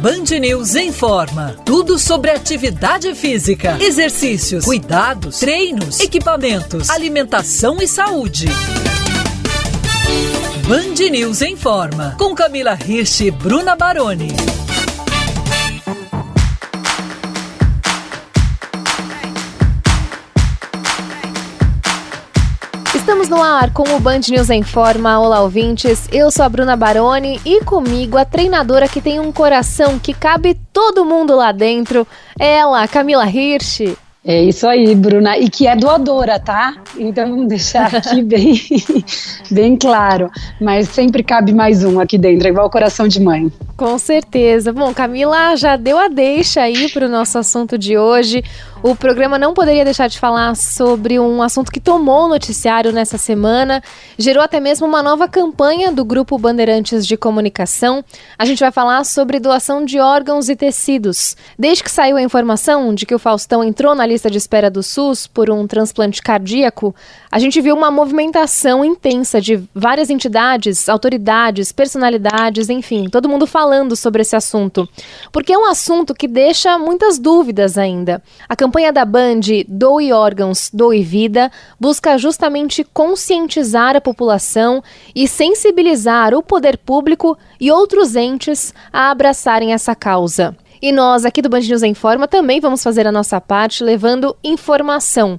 Band News informa. Tudo sobre atividade física, exercícios, cuidados, treinos, equipamentos, alimentação e saúde. Band News informa. Com Camila Hirsch e Bruna Baroni. Estamos no ar com o Band News em Forma. Olá, ouvintes. Eu sou a Bruna Baroni e comigo a treinadora que tem um coração que cabe todo mundo lá dentro. Ela, Camila Hirsch. É isso aí, Bruna. E que é doadora, tá? Então vamos deixar aqui bem claro. Mas sempre cabe mais um aqui dentro, é igual o coração de mãe. Com certeza. Bom, Camila já deu a deixa aí para o nosso assunto de hoje. O programa não poderia deixar de falar sobre um assunto que tomou o noticiário nessa semana, gerou até mesmo uma nova campanha do Grupo Bandeirantes de Comunicação. A gente vai falar sobre doação de órgãos e tecidos. Desde que saiu a informação de que o Faustão entrou na lista de espera do SUS por um transplante cardíaco, a gente viu uma movimentação intensa de várias entidades, autoridades, personalidades, enfim, todo mundo falando sobre esse assunto. Porque é um assunto que deixa muitas dúvidas ainda. A campanha da Band Doe Órgãos, Doe Vida busca justamente conscientizar a população e sensibilizar o poder público e outros entes a abraçarem essa causa. E nós, aqui do Band News em Forma, também vamos fazer a nossa parte levando informação.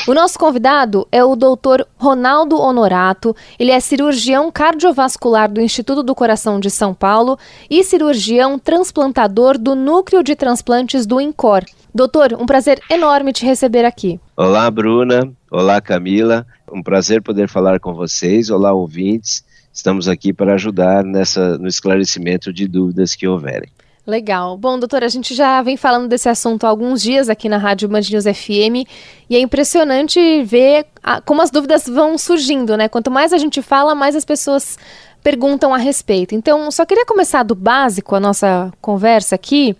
O nosso convidado é o Dr. Ronaldo Honorato. Ele é cirurgião cardiovascular do Instituto do Coração de São Paulo e cirurgião transplantador do Núcleo de Transplantes do INCOR. Doutor, um prazer enorme te receber aqui. Olá, Bruna. Olá, Camila. Um prazer poder falar com vocês. Olá, ouvintes. Estamos aqui para ajudar no esclarecimento de dúvidas que houverem. Legal. Bom, doutor, a gente já vem falando desse assunto há alguns dias aqui na Rádio Band News FM e é impressionante ver como as dúvidas vão surgindo, né? Quanto mais a gente fala, mais as pessoas perguntam a respeito. Então, só queria começar do básico a nossa conversa aqui.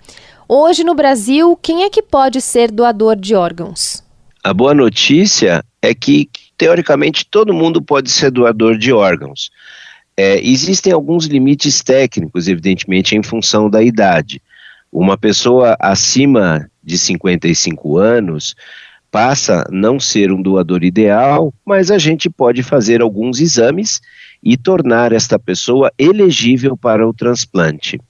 Hoje no Brasil, quem é que pode ser doador de órgãos? A boa notícia é que, teoricamente, todo mundo pode ser doador de órgãos. Existem alguns limites técnicos, evidentemente, em função da idade. Uma pessoa acima de 55 anos passa a não ser um doador ideal, mas a gente pode fazer alguns exames e tornar esta pessoa elegível para o transplante.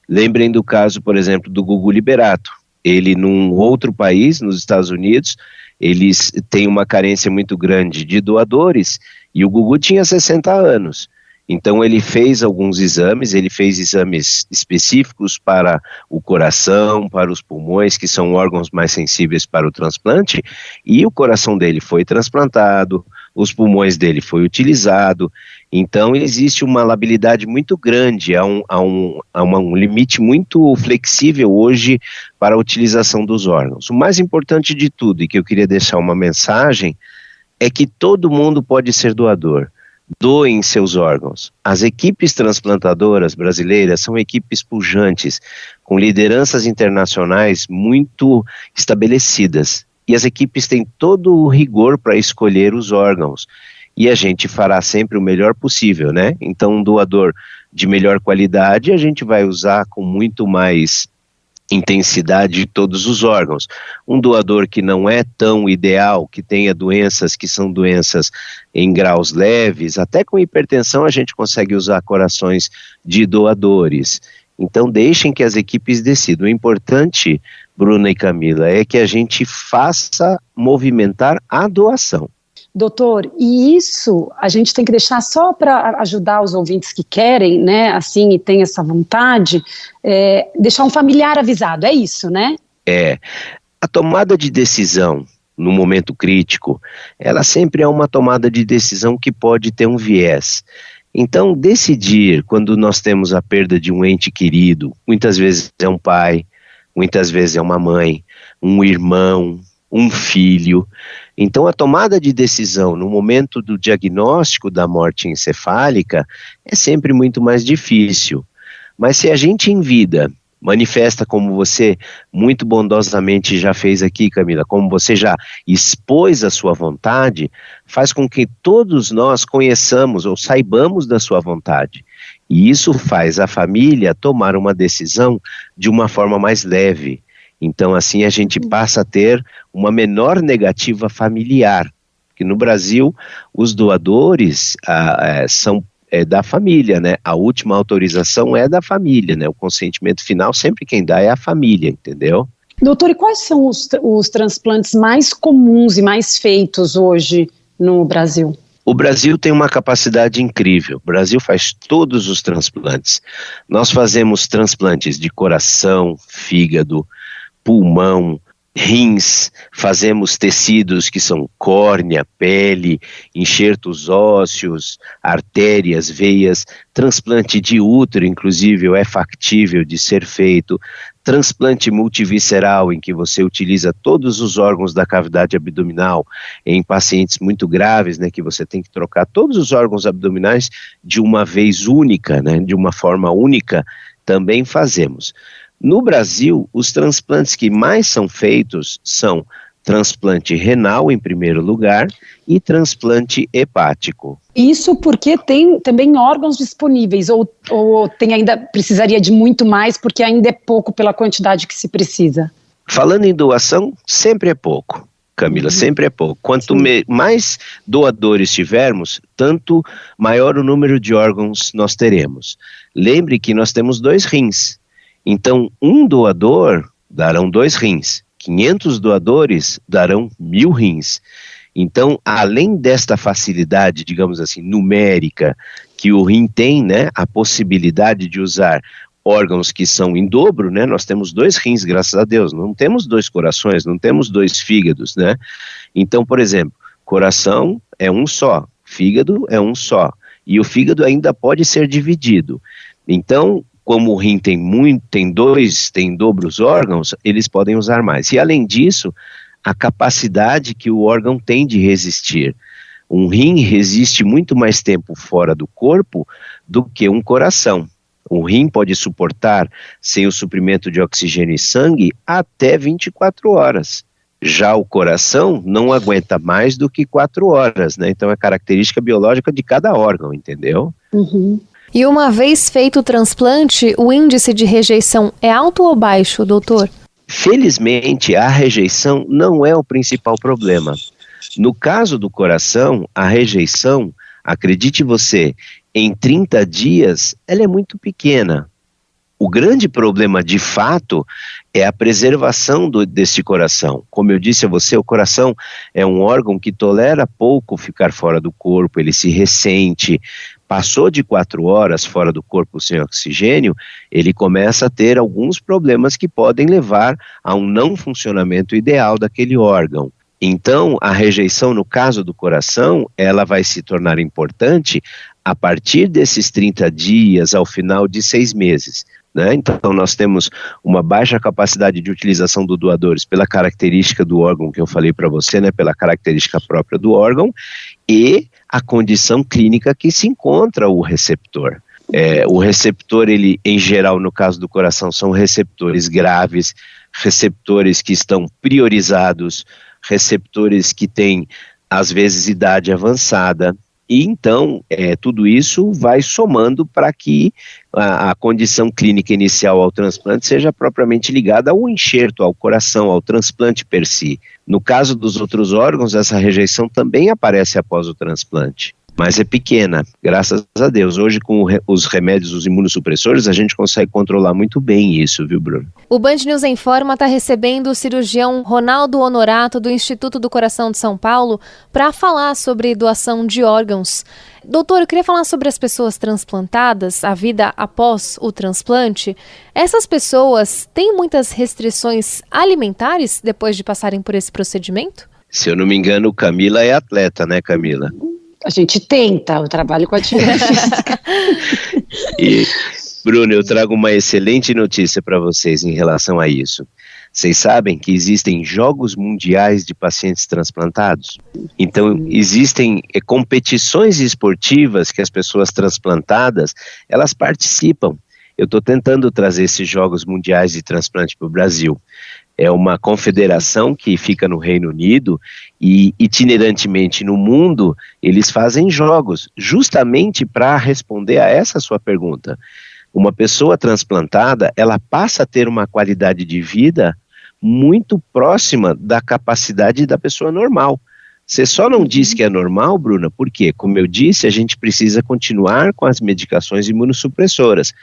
Lembrem do caso, por exemplo, do Gugu Liberato. Ele, num outro país, nos Estados Unidos, eles têm uma carência muito grande de doadores e o Gugu tinha 60 anos. Então ele fez alguns exames, ele fez exames específicos para o coração, para os pulmões, que são órgãos mais sensíveis para o transplante, e o coração dele foi transplantado, os pulmões dele foi utilizado. Então existe uma labilidade muito grande, há um limite muito flexível hoje para a utilização dos órgãos. O mais importante de tudo, e que eu queria deixar uma mensagem, é que todo mundo pode ser doador. Doem seus órgãos. As equipes transplantadoras brasileiras são equipes pujantes, com lideranças internacionais muito estabelecidas. E as equipes têm todo o rigor para escolher os órgãos. E a gente fará sempre o melhor possível, né? Então, um doador de melhor qualidade, a gente vai usar com muito mais intensidade de todos os órgãos. Um doador que não é tão ideal, que tenha doenças que são doenças em graus leves, até com hipertensão a gente consegue usar corações de doadores. Então deixem que as equipes decidam. O importante, Bruna e Camila, é que a gente faça movimentar a doação. Doutor, e isso a gente tem que deixar só para ajudar os ouvintes que querem, né, assim, e tem essa vontade, deixar um familiar avisado, é isso, né? A tomada de decisão no momento crítico, ela sempre é uma tomada de decisão que pode ter um viés. Então, decidir quando nós temos a perda de um ente querido, muitas vezes é um pai, muitas vezes é uma mãe, um irmão, um filho. Então a tomada de decisão no momento do diagnóstico da morte encefálica é sempre muito mais difícil. Mas se a gente em vida manifesta, como você muito bondosamente já fez aqui, Camila, como você já expôs a sua vontade, faz com que todos nós conheçamos ou saibamos da sua vontade. E isso faz a família tomar uma decisão de uma forma mais leve. Então, assim, a gente passa a ter uma menor negativa familiar. Porque no Brasil, os doadores são da família, né? A última autorização é da família, né? O consentimento final, sempre quem dá é a família, entendeu? Doutor, e quais são os transplantes mais comuns e mais feitos hoje no Brasil? O Brasil tem uma capacidade incrível. O Brasil faz todos os transplantes. Nós fazemos transplantes de coração, fígado, pulmão, rins, fazemos tecidos que são córnea, pele, enxertos ósseos, artérias, veias, transplante de útero, inclusive, é factível de ser feito, transplante multivisceral, em que você utiliza todos os órgãos da cavidade abdominal, em pacientes muito graves, né, que você tem que trocar todos os órgãos abdominais de uma vez única, né, de uma forma única, também fazemos. No Brasil, os transplantes que mais são feitos são transplante renal em primeiro lugar e transplante hepático. Isso porque tem também órgãos disponíveis ou tem ainda, precisaria de muito mais porque ainda é pouco pela quantidade que se precisa? Falando em doação, sempre é pouco, Camila, sempre é pouco. Quanto mais doadores tivermos, tanto maior o número de órgãos nós teremos. Lembre que nós temos 2 rins. Então, um doador darão 2 rins, 500 doadores darão 1.000 rins. Então, além desta facilidade, digamos assim, numérica, que o rim tem, né, a possibilidade de usar órgãos que são em dobro, né, nós temos 2 rins, graças a Deus, não temos 2 corações, não temos 2 fígados, né. Então, por exemplo, coração é um só, fígado é um só, e o fígado ainda pode ser dividido. Então, como o rim tem dobro os órgãos, eles podem usar mais. E além disso, a capacidade que o órgão tem de resistir. Um rim resiste muito mais tempo fora do corpo do que um coração. O rim pode suportar, sem o suprimento de oxigênio e sangue, até 24 horas. Já o coração não aguenta mais do que 4 horas, né? Então é característica biológica de cada órgão, entendeu? Uhum. E uma vez feito o transplante, o índice de rejeição é alto ou baixo, doutor? Felizmente, a rejeição não é o principal problema. No caso do coração, a rejeição, acredite você, em 30 dias, ela é muito pequena. O grande problema, de fato, é a preservação desse coração. Como eu disse a você, o coração é um órgão que tolera pouco ficar fora do corpo, ele se ressente. Passou de 4 horas fora do corpo sem oxigênio, ele começa a ter alguns problemas que podem levar a um não funcionamento ideal daquele órgão. Então, a rejeição no caso do coração, ela vai se tornar importante a partir desses 30 dias ao final de 6 meses. Né? Então, nós temos uma baixa capacidade de utilização dos doadores pela característica do órgão que eu falei para você, né? Pela característica própria do órgão e a condição clínica que se encontra o receptor. O receptor, ele, em geral, no caso do coração, são receptores graves, receptores que estão priorizados, receptores que têm, às vezes, idade avançada. E então, tudo isso vai somando para que a condição clínica inicial ao transplante seja propriamente ligada ao enxerto, ao coração, ao transplante per si. No caso dos outros órgãos, essa rejeição também aparece após o transplante, mas é pequena, graças a Deus. Hoje, com os remédios, os imunossupressores, a gente consegue controlar muito bem isso, viu, Bruno? O Band News em Forma está recebendo o cirurgião Ronaldo Honorato, do Instituto do Coração de São Paulo, para falar sobre doação de órgãos. Doutor, eu queria falar sobre as pessoas transplantadas, a vida após o transplante. Essas pessoas têm muitas restrições alimentares depois de passarem por esse procedimento? Se eu não me engano, Camila é atleta, né, Camila? A gente tenta, eu trabalho com atividade física. E, Bruno, eu trago uma excelente notícia para vocês em relação a isso. Vocês sabem que existem jogos mundiais de pacientes transplantados? Então, existem competições esportivas que as pessoas transplantadas, elas participam. Eu estou tentando trazer esses jogos mundiais de transplante para o Brasil. é uma confederação que fica no Reino Unido e itinerantemente no mundo eles fazem jogos justamente para responder a essa sua pergunta. Uma pessoa transplantada, ela passa a ter uma qualidade de vida muito próxima da capacidade da pessoa normal. Você só não diz que é normal, Bruna, porque, como eu disse, a gente precisa continuar com as medicações imunossupressoras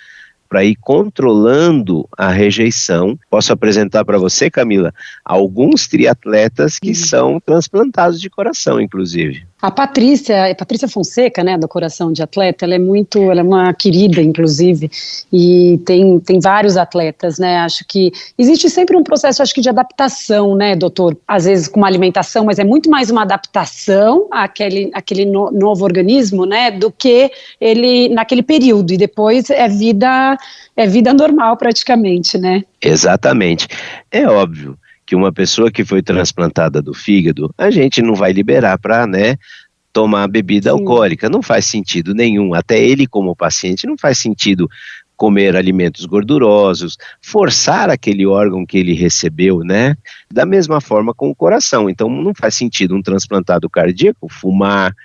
para ir controlando a rejeição. Posso apresentar para você, Camila, alguns triatletas que são transplantados de coração, inclusive. A Patrícia Fonseca, né, do Coração de Atleta, ela é uma querida, inclusive, e tem vários atletas, né, acho que existe sempre um processo, acho que de adaptação, né, doutor, às vezes com uma alimentação, mas é muito mais uma adaptação àquele novo organismo, né, do que ele naquele período, e depois é vida normal praticamente, né. Exatamente, é óbvio que uma pessoa que foi transplantada do fígado, a gente não vai liberar para, tomar bebida alcoólica, não faz sentido nenhum, até ele como paciente não faz sentido comer alimentos gordurosos, forçar aquele órgão que ele recebeu, da mesma forma com o coração, então não faz sentido um transplantado cardíaco fumar,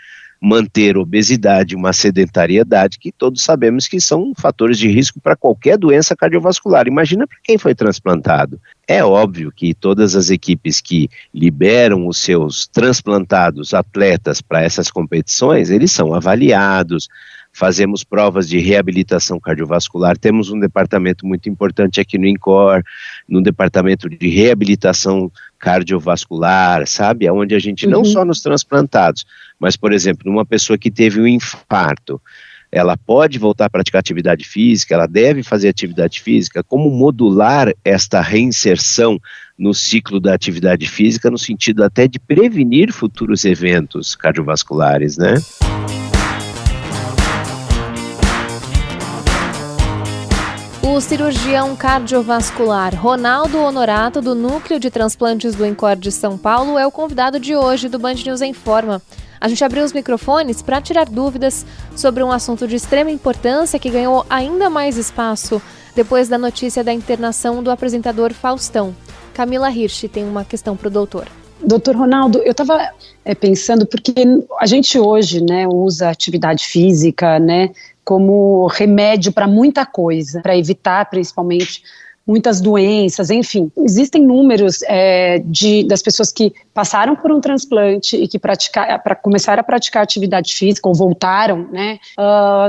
manter obesidade, uma sedentariedade, que todos sabemos que são fatores de risco para qualquer doença cardiovascular. Imagina para quem foi transplantado. É óbvio que todas as equipes que liberam os seus transplantados atletas para essas competições, eles são avaliados, fazemos provas de reabilitação cardiovascular, temos um departamento muito importante aqui no INCOR, no departamento de reabilitação cardiovascular, sabe, onde a gente não só nos transplantados, mas, por exemplo, numa pessoa que teve um infarto, ela pode voltar a praticar atividade física, ela deve fazer atividade física, como modular esta reinserção no ciclo da atividade física, no sentido até de prevenir futuros eventos cardiovasculares, O cirurgião cardiovascular Ronaldo Honorato, do Núcleo de Transplantes do INCOR de São Paulo, é o convidado de hoje do Band News Informa. A gente abriu os microfones para tirar dúvidas sobre um assunto de extrema importância que ganhou ainda mais espaço depois da notícia da internação do apresentador Faustão. Camila Hirsch tem uma questão para o doutor. Doutor Ronaldo, eu estava pensando, porque a gente hoje, usa atividade física, como remédio para muita coisa, para evitar principalmente muitas doenças, enfim. Existem números das pessoas que passaram por um transplante e que começaram a praticar atividade física ou voltaram,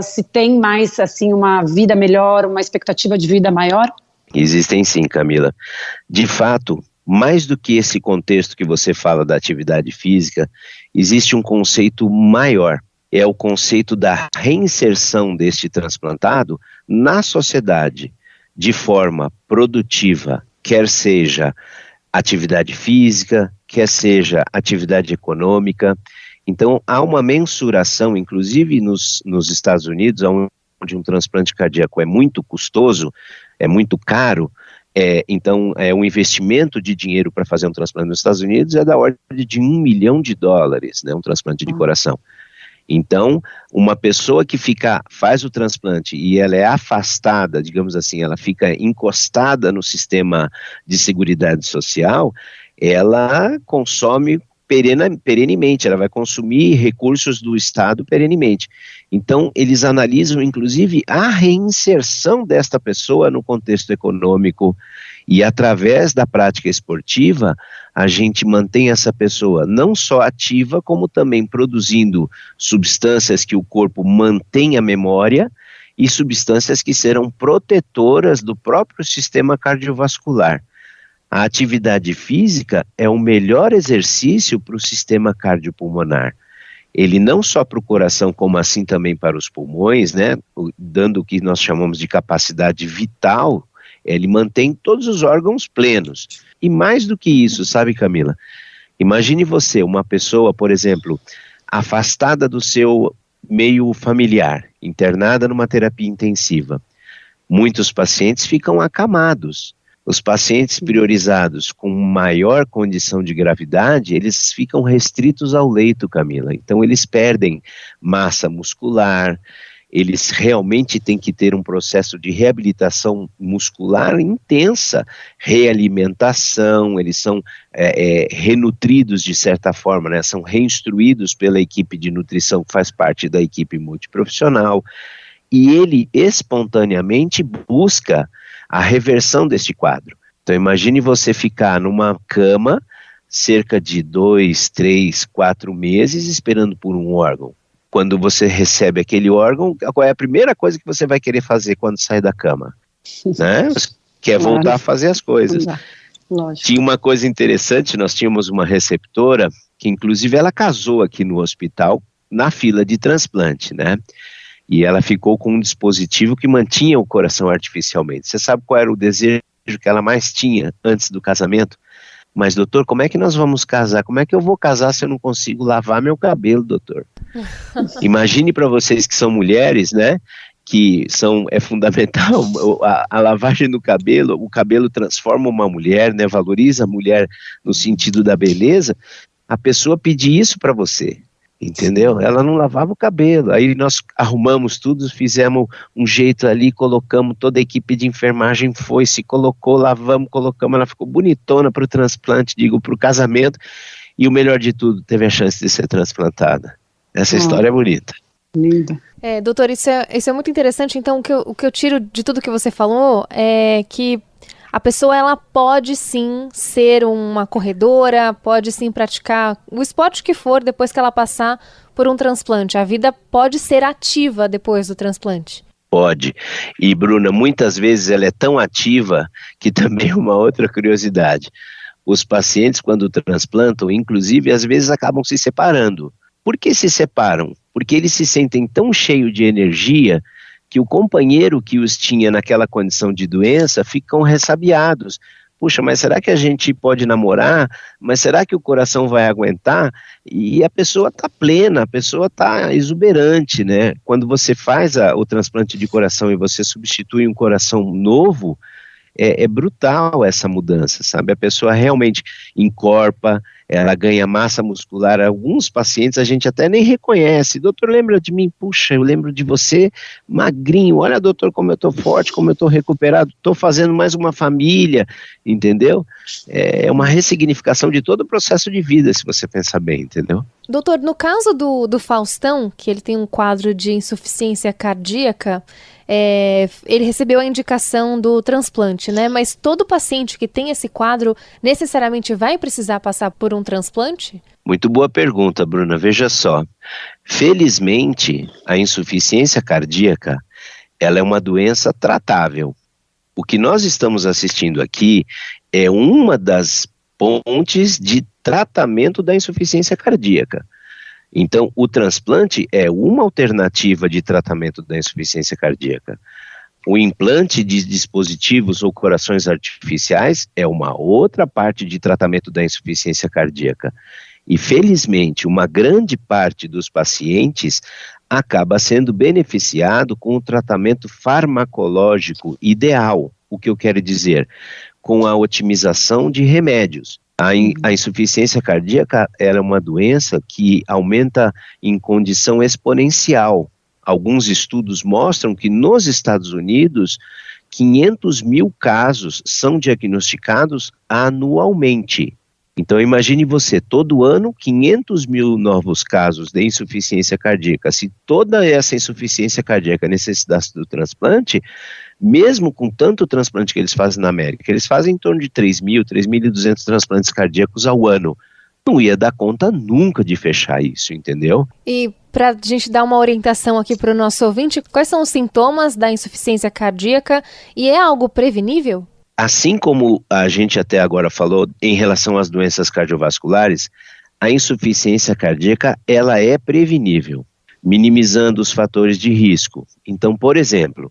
se tem mais, assim, uma vida melhor, uma expectativa de vida maior? Existem sim, Camila. De fato, mais do que esse contexto que você fala da atividade física, existe um conceito maior. É o conceito da reinserção deste transplantado na sociedade, de forma produtiva, quer seja atividade física, quer seja atividade econômica. Então, há uma mensuração, inclusive nos Estados Unidos, onde um transplante cardíaco é muito custoso, é muito caro, então um investimento de dinheiro para fazer um transplante nos Estados Unidos é da ordem de $1 milhão, um transplante de coração. Então, uma pessoa que faz o transplante e ela é afastada, digamos assim, ela fica encostada no sistema de seguridade social, ela consome perenemente, ela vai consumir recursos do Estado perenemente. Então, eles analisam, inclusive, a reinserção desta pessoa no contexto econômico e, através da prática esportiva, a gente mantém essa pessoa não só ativa, como também produzindo substâncias que o corpo mantém a memória e substâncias que serão protetoras do próprio sistema cardiovascular. A atividade física é o melhor exercício para o sistema cardiopulmonar. Ele não só para o coração, como assim também para os pulmões, dando o que nós chamamos de capacidade vital, ele mantém todos os órgãos plenos. E mais do que isso, sabe, Camila? Imagine você, uma pessoa, por exemplo, afastada do seu meio familiar, internada numa terapia intensiva. Muitos pacientes ficam acamados. Os pacientes priorizados com maior condição de gravidade, eles ficam restritos ao leito, Camila. Então, eles perdem massa muscular, eles realmente têm que ter um processo de reabilitação muscular intensa, realimentação, eles são renutridos de certa forma, né? São reinstruídos pela equipe de nutrição que faz parte da equipe multiprofissional, e ele espontaneamente busca a reversão deste quadro. Então imagine você ficar numa cama cerca de 2, 3, 4 meses esperando por um órgão. Quando você recebe aquele órgão, qual é a primeira coisa que você vai querer fazer quando sai da cama? Né? Você quer voltar a fazer as coisas. Lógico. Tinha uma coisa interessante, nós tínhamos uma receptora, que inclusive ela casou aqui no hospital, na fila de transplante, né? E ela ficou com um dispositivo que mantinha o coração artificialmente. Você sabe qual era o desejo que ela mais tinha antes do casamento? Mas, doutor, como é que nós vamos casar? Como é que eu vou casar se eu não consigo lavar meu cabelo, doutor? Imagine para vocês que são mulheres, né? Que é fundamental a lavagem do cabelo. O cabelo transforma uma mulher, né? Valoriza a mulher no sentido da beleza. A pessoa pedir isso para você. Entendeu? Ela não lavava o cabelo, aí nós arrumamos tudo, fizemos um jeito ali, colocamos, toda a equipe de enfermagem se colocou, lavamos, colocamos, ela ficou bonitona para o transplante, para o casamento, e o melhor de tudo, teve a chance de ser transplantada. Essa história é bonita. Linda. Doutor, isso é muito interessante. Então, o que eu tiro de tudo que você falou é que a pessoa, ela pode sim ser uma corredora, pode sim praticar o esporte que for depois que ela passar por um transplante. A vida pode ser ativa depois do transplante. Pode. E, Bruna, muitas vezes ela é tão ativa que também é uma outra curiosidade. Os pacientes, quando transplantam, inclusive, às vezes acabam se separando. Por que se separam? Porque eles se sentem tão cheios de energia que o companheiro que os tinha naquela condição de doença ficam ressabiados. Puxa, mas será que a gente pode namorar? Mas será que o coração vai aguentar? E a pessoa está plena, a pessoa está exuberante, né? Quando você faz o transplante de coração e você substitui um coração novo, é brutal essa mudança, sabe? A pessoa realmente encorpa, ela ganha massa muscular. Alguns pacientes a gente até nem reconhece. Doutor, lembra de mim? Puxa, eu lembro de você magrinho. Olha, doutor, como eu estou forte, como eu estou recuperado. Estou fazendo mais uma família, entendeu? É uma ressignificação de todo o processo de vida, se você pensar bem, entendeu? Doutor, no caso do Faustão, que ele tem um quadro de insuficiência cardíaca, ele recebeu a indicação do transplante, né? Mas todo paciente que tem esse quadro necessariamente vai precisar passar por um transplante? Muito boa pergunta, Bruna. Veja só. Felizmente, a insuficiência cardíaca, ela é uma doença tratável. O que nós estamos assistindo aqui é uma das pontes de tratamento da insuficiência cardíaca. Então, o transplante é uma alternativa de tratamento da insuficiência cardíaca. O implante de dispositivos ou corações artificiais é uma outra parte de tratamento da insuficiência cardíaca. E, felizmente, uma grande parte dos pacientes acaba sendo beneficiado com o tratamento farmacológico ideal. O que eu quero dizer? Com a otimização de remédios. A insuficiência cardíaca é uma doença que aumenta em condição exponencial. Alguns estudos mostram que nos Estados Unidos, 500 mil casos são diagnosticados anualmente. Então imagine você, todo ano 500 mil novos casos de insuficiência cardíaca. Se toda essa insuficiência cardíaca necessitasse do transplante, mesmo com tanto transplante que eles fazem na América, eles fazem em torno de 3.200 transplantes cardíacos ao ano, não ia dar conta nunca de fechar isso, entendeu? E para a gente dar uma orientação aqui para o nosso ouvinte, quais são os sintomas da insuficiência cardíaca e é algo prevenível? Assim como a gente até agora falou em relação às doenças cardiovasculares, a insuficiência cardíaca, ela é prevenível, minimizando os fatores de risco. Então, por exemplo,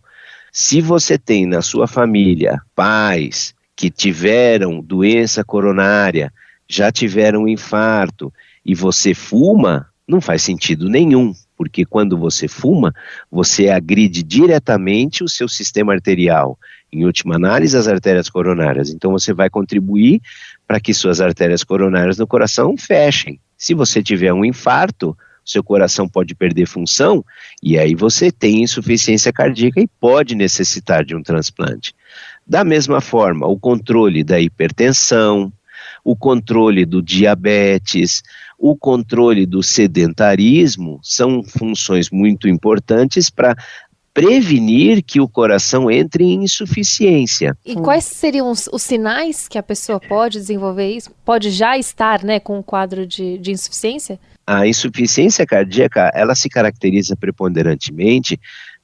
se você tem na sua família pais que tiveram doença coronária, já tiveram infarto e você fuma, não faz sentido nenhum, porque quando você fuma, você agride diretamente o seu sistema arterial, em última análise as artérias coronárias, então você vai contribuir para que suas artérias coronárias no coração fechem. Se você tiver um infarto, seu coração pode perder função, e aí você tem insuficiência cardíaca e pode necessitar de um transplante. Da mesma forma, o controle da hipertensão, o controle do diabetes, o controle do sedentarismo são funções muito importantes para prevenir que o coração entre em insuficiência. E quais seriam os sinais que a pessoa pode desenvolver isso? Pode já estar, né, com um quadro de insuficiência? A insuficiência cardíaca, ela se caracteriza preponderantemente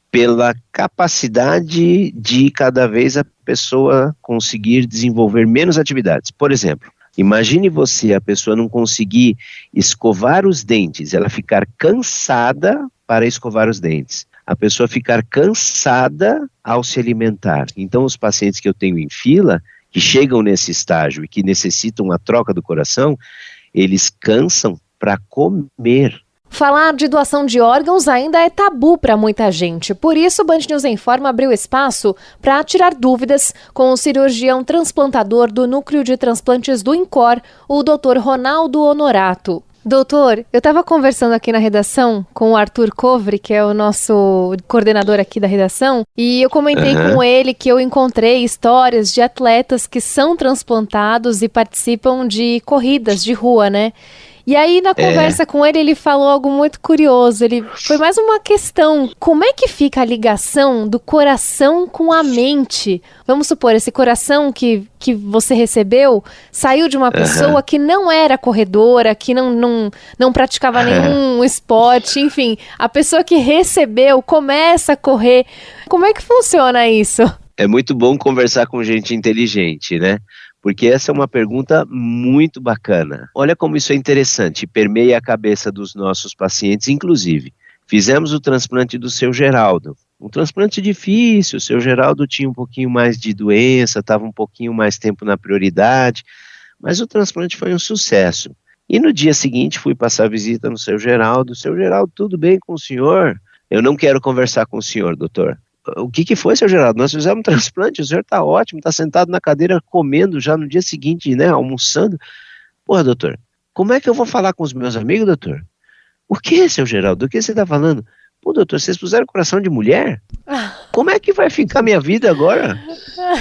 pela capacidade de cada vez a pessoa conseguir desenvolver menos atividades. Por exemplo, imagine a pessoa não conseguir escovar os dentes, ela ficar cansada para escovar os dentes. A pessoa ficar cansada ao se alimentar. Então, os pacientes que eu tenho em fila, que chegam nesse estágio e que necessitam a troca do coração, eles cansam para comer. Falar de doação de órgãos ainda é tabu para muita gente. Por isso, o Band News Informa abriu espaço para tirar dúvidas com o cirurgião transplantador do Núcleo de Transplantes do INCOR, o Dr. Ronaldo Honorato. Doutor, eu estava conversando aqui na redação com o Arthur Covre, que é o nosso coordenador aqui da redação, e eu comentei com ele que eu encontrei histórias de atletas que são transplantados e participam de corridas de rua, né? E aí, na conversa com ele, ele falou algo muito curioso. Foi mais uma questão. Como é que fica a ligação do coração com a mente? Vamos supor, esse coração que você recebeu saiu de uma pessoa que não era corredora, que não praticava nenhum esporte, enfim. A pessoa que recebeu começa a correr. Como é que funciona isso? É muito bom conversar com gente inteligente, né? Porque essa é uma pergunta muito bacana. Olha como isso é interessante, permeia a cabeça dos nossos pacientes, inclusive. Fizemos o transplante do seu Geraldo. Um transplante difícil, o seu Geraldo tinha um pouquinho mais de doença, estava um pouquinho mais tempo na prioridade, mas o transplante foi um sucesso. E no dia seguinte fui passar visita no seu Geraldo. Seu Geraldo, tudo bem com o senhor? Eu não quero conversar com o senhor, doutor. O que foi, seu Geraldo? Nós fizemos um transplante, o senhor está ótimo, está sentado na cadeira comendo já no dia seguinte, né, almoçando. Porra, doutor, como é que eu vou falar com os meus amigos, doutor? O que, seu Geraldo? Do que você está falando? Pô, doutor, vocês puseram coração de mulher? Como é que vai ficar minha vida agora?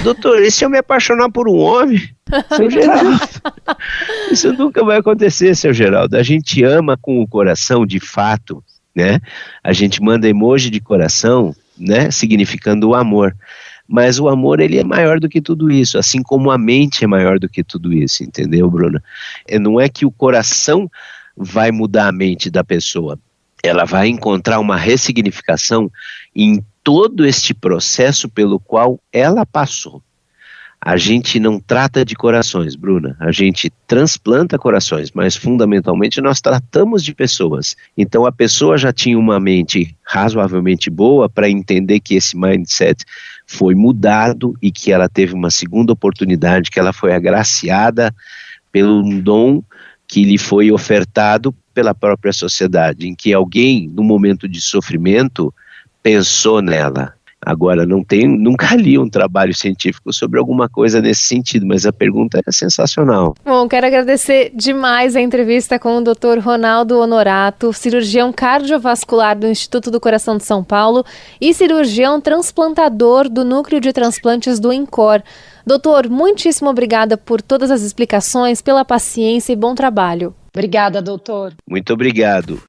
Doutor, e se eu me apaixonar por um homem? Seu Geraldo, isso nunca vai acontecer, seu Geraldo. A gente ama com o coração, de fato, né? A gente manda emoji de coração, né, significando o amor, mas o amor ele é maior do que tudo isso, assim como a mente é maior do que tudo isso, entendeu, Bruna? Não é que o coração vai mudar a mente da pessoa, ela vai encontrar uma ressignificação em todo este processo pelo qual ela passou. A gente não trata de corações, Bruna, a gente transplanta corações, mas fundamentalmente nós tratamos de pessoas. Então a pessoa já tinha uma mente razoavelmente boa para entender que esse mindset foi mudado e que ela teve uma segunda oportunidade, que ela foi agraciada pelo dom que lhe foi ofertado pela própria sociedade, em que alguém, no momento de sofrimento, pensou nela. Agora, nunca li um trabalho científico sobre alguma coisa nesse sentido, mas a pergunta é sensacional. Bom, quero agradecer demais a entrevista com o Dr. Ronaldo Honorato, cirurgião cardiovascular do Instituto do Coração de São Paulo e cirurgião transplantador do Núcleo de Transplantes do INCOR. Doutor, muitíssimo obrigada por todas as explicações, pela paciência e bom trabalho. Obrigada, doutor. Muito obrigado.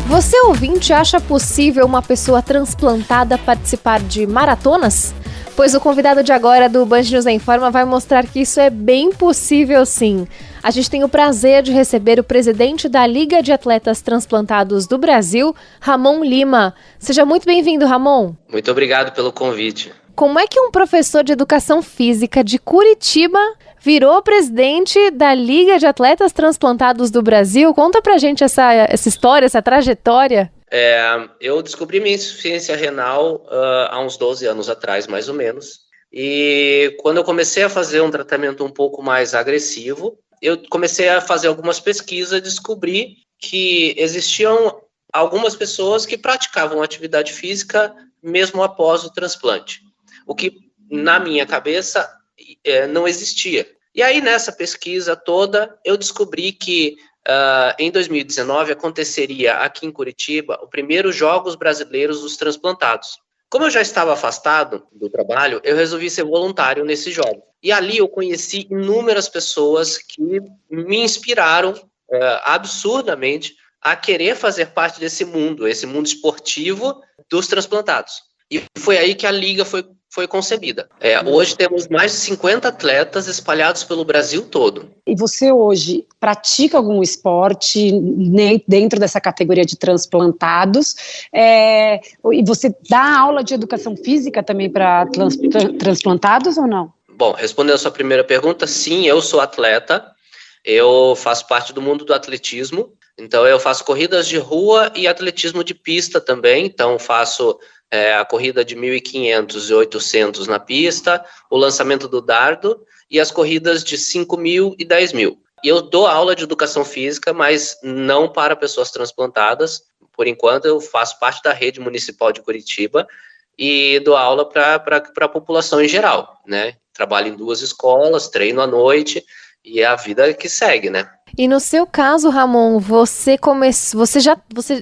Você, ouvinte, acha possível uma pessoa transplantada participar de maratonas? Pois o convidado de agora do Band News Informa vai mostrar que isso é bem possível, sim. A gente tem o prazer de receber o presidente da Liga de Atletas Transplantados do Brasil, Ramon Lima. Seja muito bem-vindo, Ramon. Muito obrigado pelo convite. Como é que um professor de educação física de Curitiba virou presidente da Liga de Atletas Transplantados do Brasil? Conta pra gente essa história, essa trajetória. Eu descobri minha insuficiência renal há uns 12 anos atrás, mais ou menos. E quando eu comecei a fazer um tratamento um pouco mais agressivo, eu comecei a fazer algumas pesquisas e descobri que existiam algumas pessoas que praticavam atividade física mesmo após o transplante. O que, na minha cabeça, não existia. E aí, nessa pesquisa toda, eu descobri que em 2019 aconteceria aqui em Curitiba o primeiro Jogos Brasileiros dos Transplantados. Como eu já estava afastado do trabalho, eu resolvi ser voluntário nesses jogos. E ali eu conheci inúmeras pessoas que me inspiraram absurdamente a querer fazer parte desse mundo, esse mundo esportivo dos transplantados. E foi aí que a Liga foi concebida. Hoje temos mais de 50 atletas espalhados pelo Brasil todo. E você hoje pratica algum esporte dentro dessa categoria de transplantados? E você dá aula de educação física também para transplantados ou não? Bom, respondendo a sua primeira pergunta, sim, eu sou atleta. Eu faço parte do mundo do atletismo. Então, eu faço corridas de rua e atletismo de pista também. Então, faço a corrida de 1.500 e 800 na pista, o lançamento do dardo e as corridas de 5.000 e 10.000. E eu dou aula de educação física, mas não para pessoas transplantadas. Por enquanto, eu faço parte da rede municipal de Curitiba e dou aula para a população em geral, né? Trabalho em 2 escolas, treino à noite e é a vida que segue, né? E no seu caso, Ramon, você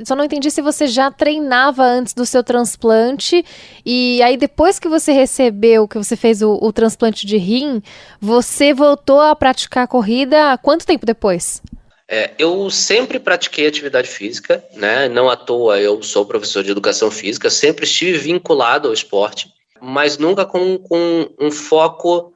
só não entendi se você já treinava antes do seu transplante e aí depois que você recebeu, que você fez o transplante de rim, você voltou a praticar corrida quanto tempo depois? Eu sempre pratiquei atividade física, né? Não à toa eu sou professor de educação física, sempre estive vinculado ao esporte, mas nunca com um foco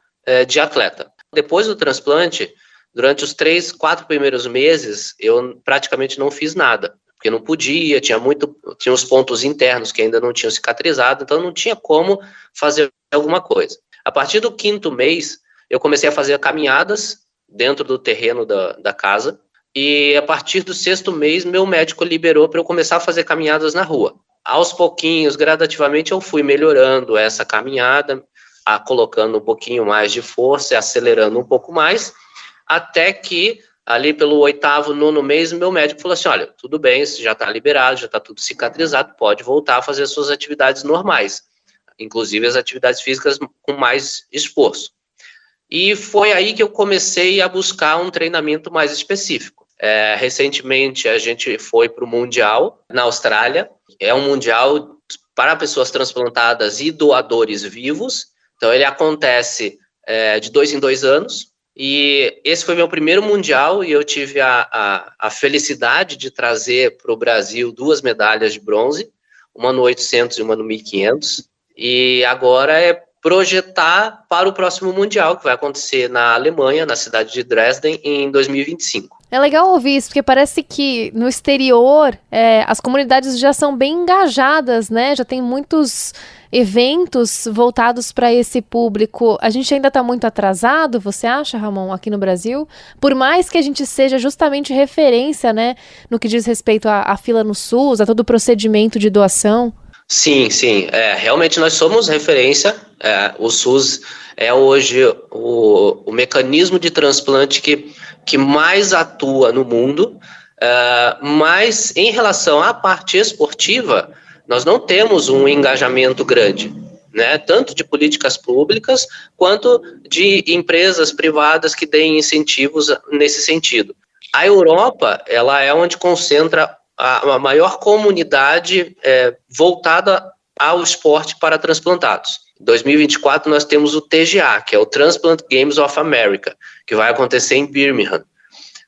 de atleta. Depois do transplante, durante os 3-4 primeiros meses, eu praticamente não fiz nada, porque não podia, tinha uns pontos internos que ainda não tinham cicatrizado, então não tinha como fazer alguma coisa. A partir do 5º mês, eu comecei a fazer caminhadas dentro do terreno da casa, e a partir do 6º mês, meu médico liberou para eu começar a fazer caminhadas na rua. Aos pouquinhos, gradativamente, eu fui melhorando essa caminhada, colocando um pouquinho mais de força e acelerando um pouco mais, até que, ali pelo 8º, 9º mês, meu médico falou assim, olha, tudo bem, você já está liberado, já está tudo cicatrizado, pode voltar a fazer as suas atividades normais, inclusive as atividades físicas com mais esforço. E foi aí que eu comecei a buscar um treinamento mais específico. Recentemente, a gente foi para o Mundial, na Austrália, é um Mundial para pessoas transplantadas e doadores vivos, então ele acontece de 2 em 2 anos, e esse foi meu primeiro Mundial e eu tive a felicidade de trazer para o Brasil 2 medalhas de bronze, uma no 800 e uma no 1500, e agora é projetar para o próximo Mundial, que vai acontecer na Alemanha, na cidade de Dresden, em 2025. É legal ouvir isso, porque parece que no exterior as comunidades já são bem engajadas, né? Já tem muitos eventos voltados para esse público. A gente ainda está muito atrasado, você acha, Ramon, aqui no Brasil? Por mais que a gente seja justamente referência, né, no que diz respeito à fila no SUS, a todo o procedimento de doação. Sim. Realmente nós somos referência. O SUS é hoje o mecanismo de transplante que mais atua no mundo, mas em relação à parte esportiva, nós não temos um engajamento grande, né? Tanto de políticas públicas quanto de empresas privadas que deem incentivos nesse sentido. A Europa, ela é onde concentra a maior comunidade voltada ao esporte para transplantados. Em 2024, nós temos o TGA, que é o Transplant Games of America, que vai acontecer em Birmingham.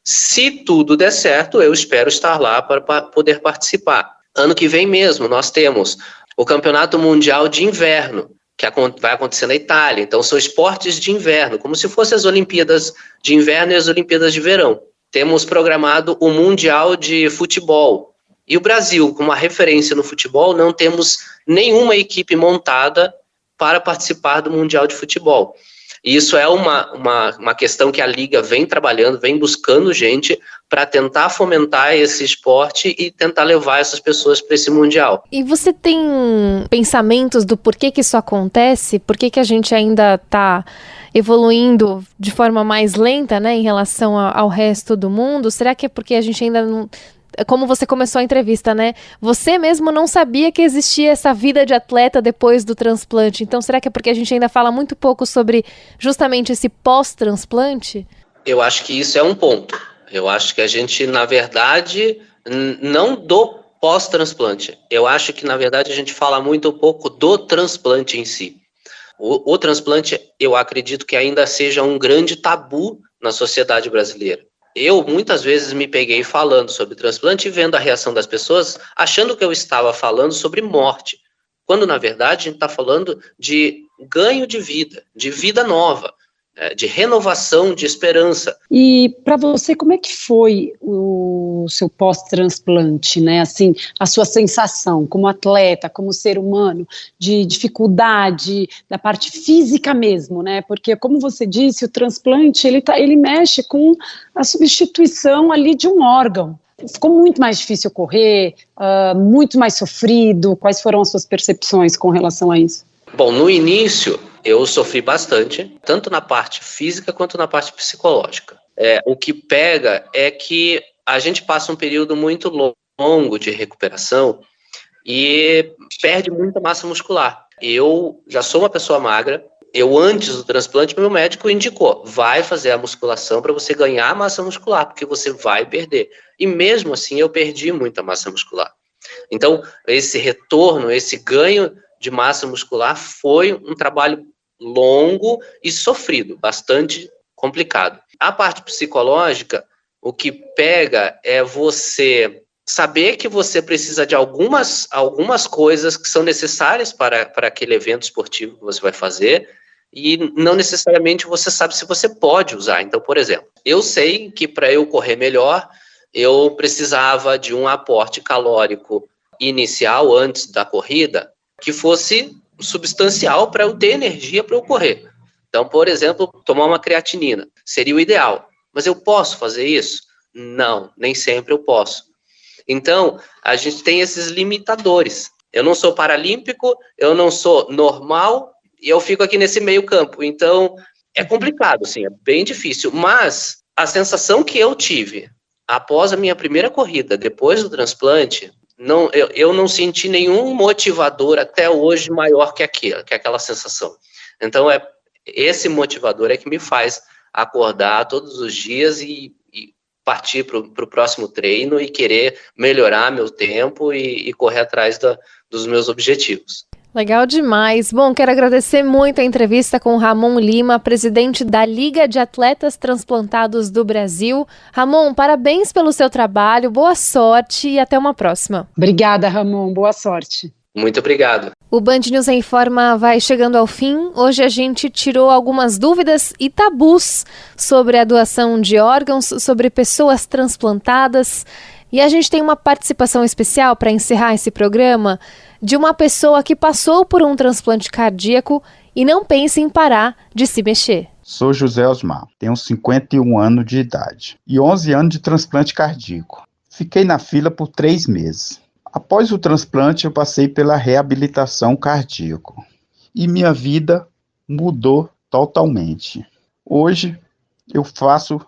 Se tudo der certo, eu espero estar lá para poder participar. Ano que vem mesmo, nós temos o Campeonato Mundial de Inverno, que vai acontecer na Itália. Então, são esportes de inverno, como se fossem as Olimpíadas de Inverno e as Olimpíadas de Verão. Temos programado o Mundial de Futebol. E o Brasil, como uma referência no futebol, não temos nenhuma equipe montada para participar do Mundial de Futebol. E isso é uma questão que a Liga vem trabalhando, vem buscando gente para tentar fomentar esse esporte e tentar levar essas pessoas para esse Mundial. E você tem pensamentos do porquê que isso acontece? Por que a gente ainda está evoluindo de forma mais lenta, né, em relação ao resto do mundo? Será que é porque a gente ainda não... como você começou a entrevista, né? Você mesmo não sabia que existia essa vida de atleta depois do transplante. Então, será que é porque a gente ainda fala muito pouco sobre justamente esse pós-transplante? Eu acho que isso é um ponto. Eu acho que a gente, na verdade, não do pós-transplante. Eu acho que, na verdade, a gente fala muito pouco do transplante em si. O transplante, eu acredito que ainda seja um grande tabu na sociedade brasileira. Eu, muitas vezes, me peguei falando sobre transplante e vendo a reação das pessoas, achando que eu estava falando sobre morte, quando, na verdade, a gente está falando de ganho de vida nova, de renovação, de esperança. E para você, como é que foi o seu pós-transplante, né? Assim, a sua sensação como atleta, como ser humano, de dificuldade, da parte física mesmo, né? Porque, como você disse, o transplante, ele mexe com a substituição ali de um órgão. Ficou muito mais difícil correr, muito mais sofrido. Quais foram as suas percepções com relação a isso? Bom, no início, eu sofri bastante, tanto na parte física quanto na parte psicológica. O que pega é que a gente passa um período muito longo de recuperação e perde muita massa muscular. Eu já sou uma pessoa magra, antes do transplante, meu médico indicou, vai fazer a musculação para você ganhar massa muscular, porque você vai perder. E mesmo assim, eu perdi muita massa muscular. Então, esse retorno, esse ganho de massa muscular foi um trabalho longo e sofrido, bastante complicado. A parte psicológica, o que pega é você saber que você precisa de algumas coisas que são necessárias para aquele evento esportivo que você vai fazer e não necessariamente você sabe se você pode usar. Então, por exemplo, eu sei que para eu correr melhor, eu precisava de um aporte calórico inicial antes da corrida que fosse substancial para eu ter energia para eu correr. Então, por exemplo, tomar uma creatinina seria o ideal. Mas eu posso fazer isso? Não, nem sempre eu posso. Então, a gente tem esses limitadores. Eu não sou paralímpico, eu não sou normal, e eu fico aqui nesse meio campo. Então, é complicado, sim, é bem difícil. Mas a sensação que eu tive após a minha primeira corrida, depois do transplante, eu não senti nenhum motivador até hoje maior que aquela sensação. Então, esse motivador é que me faz acordar todos os dias e partir para o próximo treino e querer melhorar meu tempo e correr atrás dos meus objetivos. Legal demais. Bom, quero agradecer muito a entrevista com o Ramon Lima, presidente da Liga de Atletas Transplantados do Brasil. Ramon, parabéns pelo seu trabalho, boa sorte e até uma próxima. Obrigada, Ramon, boa sorte. Muito obrigado. O Band News em Forma vai chegando ao fim. Hoje a gente tirou algumas dúvidas e tabus sobre a doação de órgãos, sobre pessoas transplantadas. E a gente tem uma participação especial para encerrar esse programa de uma pessoa que passou por um transplante cardíaco e não pensa em parar de se mexer. Sou José Osmar, tenho 51 anos de idade e 11 anos de transplante cardíaco. Fiquei na fila por 3 meses. Após o transplante, eu passei pela reabilitação cardíaca e minha vida mudou totalmente. Hoje, eu faço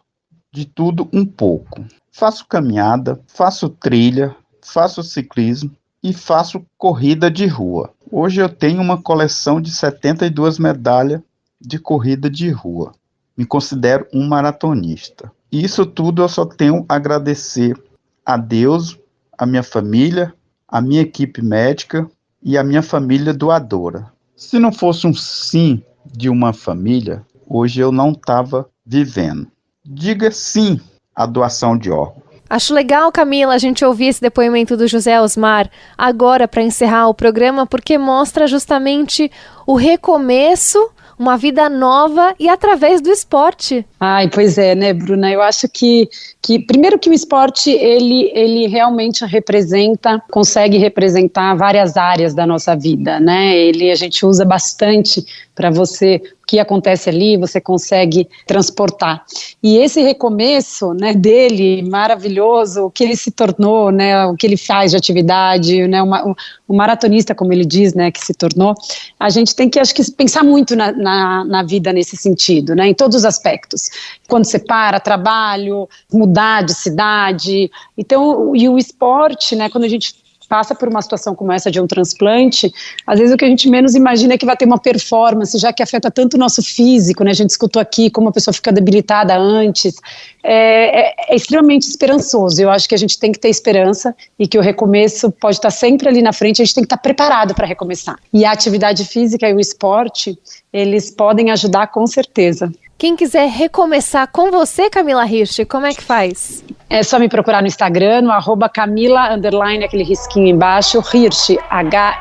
de tudo um pouco. Faço caminhada, faço trilha, faço ciclismo e faço corrida de rua. Hoje eu tenho uma coleção de 72 medalhas de corrida de rua. Me considero um maratonista. E isso tudo eu só tenho a agradecer a Deus, a minha família, a minha equipe médica e a minha família doadora. Se não fosse um sim de uma família, hoje eu não estava vivendo. Diga sim à doação de órgãos. Acho legal, Camila, a gente ouvir esse depoimento do José Osmar agora para encerrar o programa, porque mostra justamente o recomeço, uma vida nova e através do esporte. Ai, pois é, né, Bruna? Eu acho que primeiro que o esporte, ele realmente consegue representar várias áreas da nossa vida, né? A gente usa bastante para você, que acontece ali, você consegue transportar. E esse recomeço, né, dele, maravilhoso, o que ele se tornou, né, o que ele faz de atividade, né, o maratonista, como ele diz, né, que se tornou, a gente tem que, acho que, pensar muito na vida nesse sentido, né, em todos os aspectos. Quando você para, trabalho, mudar de cidade, então, e o esporte, né, quando a gente passa por uma situação como essa de um transplante, às vezes o que a gente menos imagina é que vai ter uma performance, já que afeta tanto o nosso físico, né? A gente escutou aqui como a pessoa fica debilitada antes, é extremamente esperançoso. Eu acho que a gente tem que ter esperança e que o recomeço pode estar sempre ali na frente, a gente tem que estar preparado para recomeçar. E a atividade física e o esporte, eles podem ajudar com certeza. Quem quiser recomeçar com você, Camila Hirsch, como é que faz? É só me procurar no Instagram, no @Camila_, aquele risquinho embaixo, Hirsch,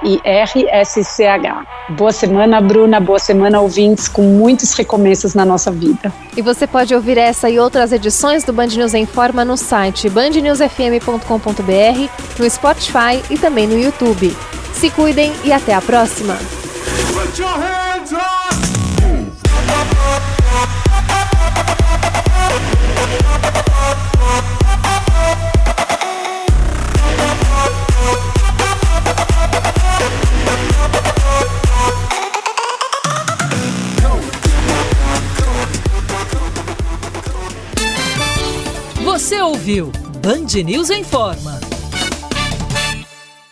HIRSCH. Boa semana, Bruna, boa semana, ouvintes, com muitos recomeços na nossa vida. E você pode ouvir essa e outras edições do Band News em Forma no site bandnewsfm.com.br, no Spotify e também no YouTube. Se cuidem e até a próxima! Você ouviu Band News em Forma.